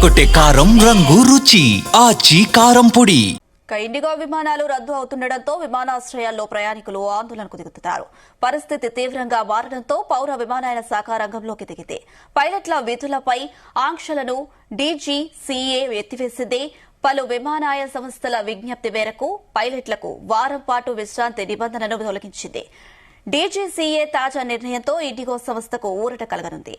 అదరగొట్టే కారం రంగు రుచి ఆచి కారం పొడి. ఇండిగో విమానాలు రద్దు అవుతుండటంతో విమానాశ్రయాల్లో ప్రయాణికులు ఆందోళనకు దిగుతున్నారు. పరిస్థితి తీవ్రంగా మారడంతో పౌర విమానయాన శాఖ రంగంలోకి దిగింది. పైలట్ల విధులపై ఆంక్షలను డీజీసీఏ ఎత్తివేసింది. పలు విమానయాన సంస్థల విజ్ఞప్తి మేరకు పైలట్లకు వారం పాటు విశ్రాంతి నిబంధనను తొలగించింది. డీజీసీఏ తాజా నిర్ణయంతో ఇండిగో సంస్థకు ఊరట కలగనుంది.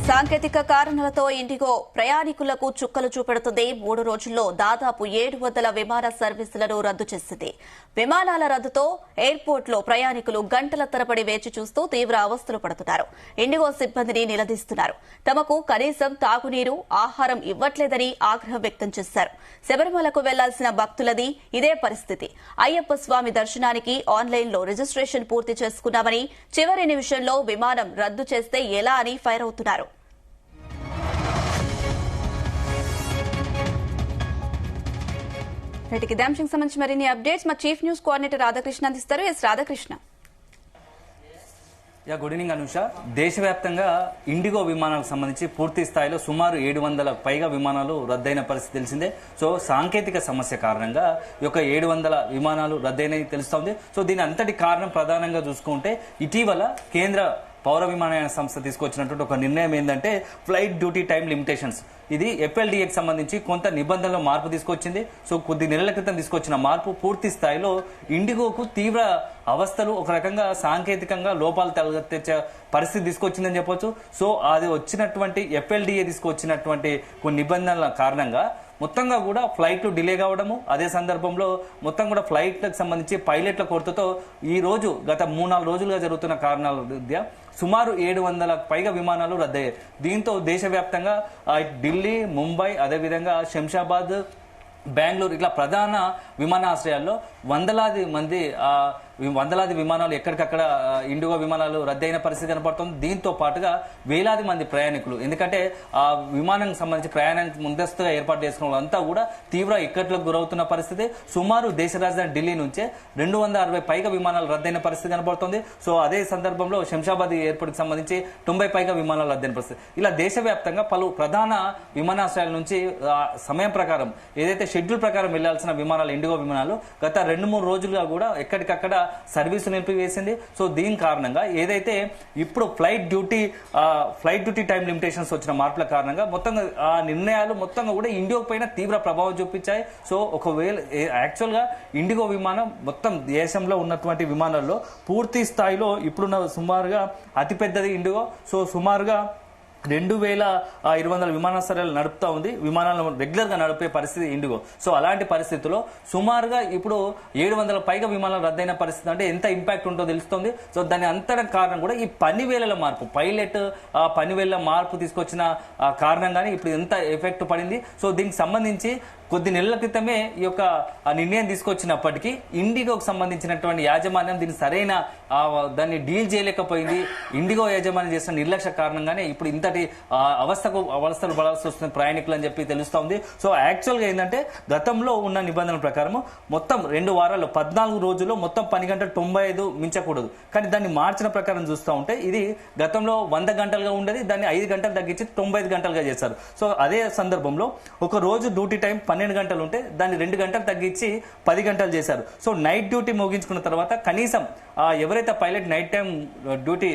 సాంకేతిక కారణాలతో ఇండిగో ప్రయాణికులకు చుక్కలు చూపెడుతుంది. 3 రోజుల్లో దాదాపు 700 విమాన సర్వీసులను రద్దు చేసింది. విమానాల రద్దుతో ఎయిర్పోర్టులో ప్రయాణికులు గంటల తరబడి వేచి చూస్తూ తీవ్ర అవస్థలు పడుతున్నారు. ఇండిగో సిబ్బందిని నిలదీస్తున్నారు. తమకు కనీసం తాగునీరు, ఆహారం ఇవ్వట్లేదని ఆగ్రహం వ్యక్తం చేశారు. శబరిమలకు వెళ్లాల్సిన భక్తులది ఇదే పరిస్థితి. అయ్యప్ప స్వామి దర్శనానికి ఆన్లైన్లో రిజిస్ట్రేషన్ పూర్తి చేసుకున్నామని చివరి నిమిషంలో విమానం రద్దు చేస్తే ఎలా అని ఫైర్ అవుతున్నారు. ఇదే అంశం సంబంధించి మరిన్ని అప్డేట్స్ మా చీఫ్ న్యూస్ కోఆర్డినేటర్ రాధాకృష్ణ అందిస్తారు. S Radhakrishna. Good evening Anusha. దేశవ్యాప్తంగా ఇండిగో విమానాలకు సంబంధించి పూర్తి స్థాయిలో సుమారు 700 పైగా విమానాలు రద్దయిన పరిస్థితి తెలిసిందే. సో సాంకేతిక సమస్య కారణంగా ఈ యొక్క 700 విమానాలు రద్దయినవి తెలుస్తోంది. సో దీని అంతటి కారణం ప్రధానంగా చూసుకుంటే ఇటీవల కేంద్ర పౌర విమానయాన సంస్థ తీసుకొచ్చినటువంటి ఒక నిర్ణయం ఏంటంటే ఫ్లైట్ డ్యూటీ టైం లిమిటేషన్స్. ఇది ఎఫ్ఎల్డీఏకి సంబంధించి కొంత నిబంధనలో మార్పు తీసుకొచ్చింది. సో కొద్ది నెలల క్రితం తీసుకొచ్చిన మార్పు పూర్తి స్థాయిలో ఇండిగోకు తీవ్ర అవస్థలు, ఒక రకంగా సాంకేతికంగా లోపాలు తెచ్చే పరిస్థితి తీసుకొచ్చిందని చెప్పొచ్చు. సో అది వచ్చినటువంటి ఎఫ్ఎల్డీఏ తీసుకొచ్చినటువంటి కొన్ని నిబంధనల కారణంగా మొత్తంగా కూడా ఫ్లైట్లు డిలే కావడము, అదే సందర్భంలో మొత్తం కూడా ఫ్లైట్లకు సంబంధించి పైలట్ల కొరతతో ఈ రోజు గత 3-4 రోజులుగా జరుగుతున్న కారణాల రీత్యా సుమారు 700 పైగా విమానాలు రద్దయ్యాయి. దీంతో దేశవ్యాప్తంగా ఢిల్లీ, ముంబై, అదేవిధంగా శంషాబాద్, బెంగళూరు ఇట్లా ప్రధాన విమానాశ్రయాల్లో వందలాది విమానాలు ఎక్కడికక్కడ ఇండిగో విమానాలు రద్దయిన పరిస్థితి కనపడుతుంది. దీంతో పాటుగా వేలాది మంది ప్రయాణికులు, ఎందుకంటే ఆ విమానానికి సంబంధించి ప్రయాణానికి ముందస్తుగా ఏర్పాటు చేసుకున్న వాళ్ళంతా కూడా తీవ్ర ఇక్కట్లకు గురవుతున్న పరిస్థితి. సుమారు దేశ రాజధాని ఢిల్లీ నుంచే 260 పైగా విమానాలు రద్దయిన పరిస్థితి కనబడుతుంది. సో అదే సందర్భంలో శంషాబాద్ ఎయిర్పోర్ట్కి సంబంధించి 90 పైగా విమానాలు రద్దయిన పరిస్థితి. ఇలా దేశవ్యాప్తంగా పలు ప్రధాన విమానాశ్రయాల నుంచి సమయం ప్రకారం ఏదైతే షెడ్యూల్ ప్రకారం వెళ్లాల్సిన విమానాలు ఇండిగో విమానాలు గత 2-3 రోజులుగా కూడా ఎక్కడికక్కడ సర్వీసు నిలిపివేసింది. సో దీని కారణంగా ఏదైతే ఇప్పుడు ఫ్లైట్ డ్యూటీ టైం లిమిటేషన్స్ వచ్చిన మార్పుల కారణంగా మొత్తంగా ఆ నిర్ణయాలు మొత్తంగా కూడా ఇండిగో పైన తీవ్ర ప్రభావం చూపించాయి. సో ఒకవేళ యాక్చువల్ గా ఇండిగో విమానం మొత్తం దేశంలో ఉన్నటువంటి విమానాల్లో పూర్తి స్థాయిలో ఇప్పుడున్న సుమారుగా అతిపెద్దది ఇండిగో. సో సుమారుగా 2200 విమానాశ్రయాలు నడుపుతా ఉంది. విమానాలను రెగ్యులర్ గా నడిపే పరిస్థితి ఇండిగో. సో అలాంటి పరిస్థితుల్లో సుమారుగా ఇప్పుడు 700 పైగా విమానాలు రద్దయిన పరిస్థితి అంటే ఎంత ఇంపాక్ట్ ఉంటుందో తెలుస్తుంది. సో దాని అంతటా కారణం కూడా ఈ పనివేళల మార్పు, పైలట్ పనివేళ మార్పు తీసుకొచ్చిన కారణంగానే ఇప్పుడు ఎంత ఎఫెక్ట్ పడింది. సో దీనికి సంబంధించి కొద్ది నెలల క్రితమే ఈ యొక్క నిర్ణయం తీసుకొచ్చినప్పటికీ ఇండిగోకు సంబంధించినటువంటి యాజమాన్యం దీన్ని సరైన దాన్ని డీల్ చేయలేకపోయింది. ఇండిగో యాజమాన్యం చేసిన నిర్లక్ష్య కారణంగానే ఇప్పుడు ఇంతటి అవస్థలు పడాల్సి వస్తుంది ప్రయాణికులు అని చెప్పి తెలుస్తోంది. సో యాక్చువల్ గా ఏంటంటే గతంలో ఉన్న నిబంధనల ప్రకారం మొత్తం 2 వారాలు 14 రోజుల్లో మొత్తం పని గంటలు 95 మించకూడదు. కానీ దాన్ని మార్చిన ప్రకారం చూస్తూ ఉంటే ఇది గతంలో 100 గంటలుగా ఉండేది, దాన్ని 5 గంటలు తగ్గించి 95 గంటలుగా చేశారు. సో అదే సందర్భంలో ఒక రోజు డ్యూటీ టైం 12 గంటలు ఉంటే దాన్ని 2 గంటలు తగ్గించి 10 గంటలు చేశారు. సో నైట్ డ్యూటీ ముగించుకున్న తర్వాత కనీసం ఎవరైతే పైలట్ నైట్ టైం డ్యూటీ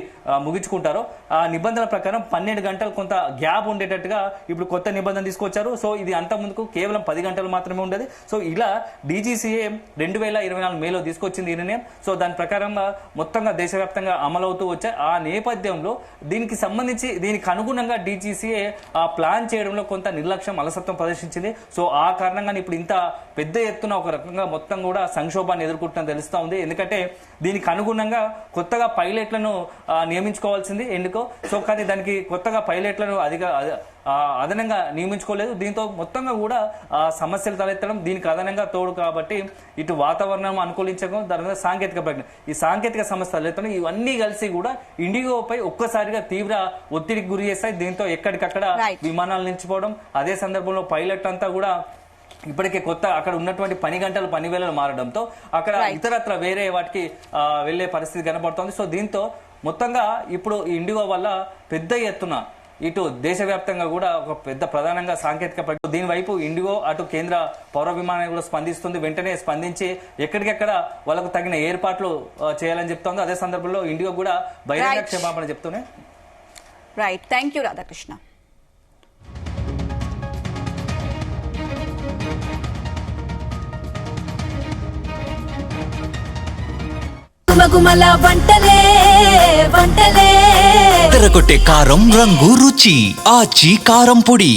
ముగించుకుంటారో ఆ నిబంధనల ప్రకారం 12 గంటలు కొంత గ్యాప్ ఉండేటట్టుగా ఇప్పుడు కొత్త నిబంధన తీసుకొచ్చారు. సో ఇది అంత ముందుకు కేవలం 10 గంటలు మాత్రమే ఉండేది. సో ఇలా డీజీసీఏ 2024 మేలో తీసుకొచ్చింది ఈ నిర్ణయం. సో దాని ప్రకారంగా మొత్తంగా దేశవ్యాప్తంగా అమలవుతూ వచ్చాయి. ఆ నేపథ్యంలో దీనికి అనుగుణంగా డీజీసీఏ ప్లాన్ చేయడంలో కొంత నిర్లక్ష్యం, అలసత్వం ప్రదర్శించింది. సో ఆ కారణంగా ఇప్పుడు ఇంత పెద్ద ఎత్తున ఒక రకంగా మొత్తం కూడా సంక్షోభాన్ని ఎదుర్కొంటున్న తెలుస్తా ఉంది. ఎందుకంటే దీనికి అనుగుణంగా కొత్తగా పైలట్లను నియమించుకోవాల్సింది ఎందుకో. సో కానీ దానికి కొత్తగా పైలట్లను అదనంగా నియమించుకోలేదు. దీంతో మొత్తంగా కూడా సమస్యలు తలెత్తడం, దీనికి అదనంగా తోడు కాబట్టి ఇటు వాతావరణం అనుకూలించడం, దాని మీద సాంకేతిక ప్రజ్ఞ, ఈ సాంకేతిక సమస్య తలెత్తడం, ఇవన్నీ కలిసి కూడా ఇండిగోపై ఒక్కసారిగా తీవ్ర ఒత్తిడికి గురి చేస్తాయి. దీంతో ఎక్కడికక్కడ విమానాలు నిలిచిపోవడం, అదే సందర్భంలో పైలట్ అంతా కూడా ఇప్పటికే కొత్త అక్కడ ఉన్నటువంటి పని గంటలు పని వేళలు మారడంతో అక్కడ ఇతరత్ర వేరే వాటికి వెళ్లే పరిస్థితి కనబడుతోంది. సో దీంతో మొత్తంగా ఇప్పుడు ఈ ఇండిగో వల్ల పెద్ద ఎత్తున ఇటు దేశవ్యాప్తంగా కూడా ఒక పెద్ద ప్రధానంగా సాంకేతిక దీని వైపు ఇండిగో అటు కేంద్ర పౌర విమానం కూడా స్పందిస్తుంది. వెంటనే స్పందించి ఎక్కడికెక్కడ వాళ్ళకు తగిన ఏర్పాట్లు చేయాలని చెప్తోంది. అదే సందర్భంలో ఇండిగో కూడా బహిరంగ క్షమాపణ చెప్తూనే. Right, thank you Radhakrishna. గుమగుమల వంటలే వంటలే తెరకొట్టే కారం రంగు రుచి ఆచి కారం పొడి.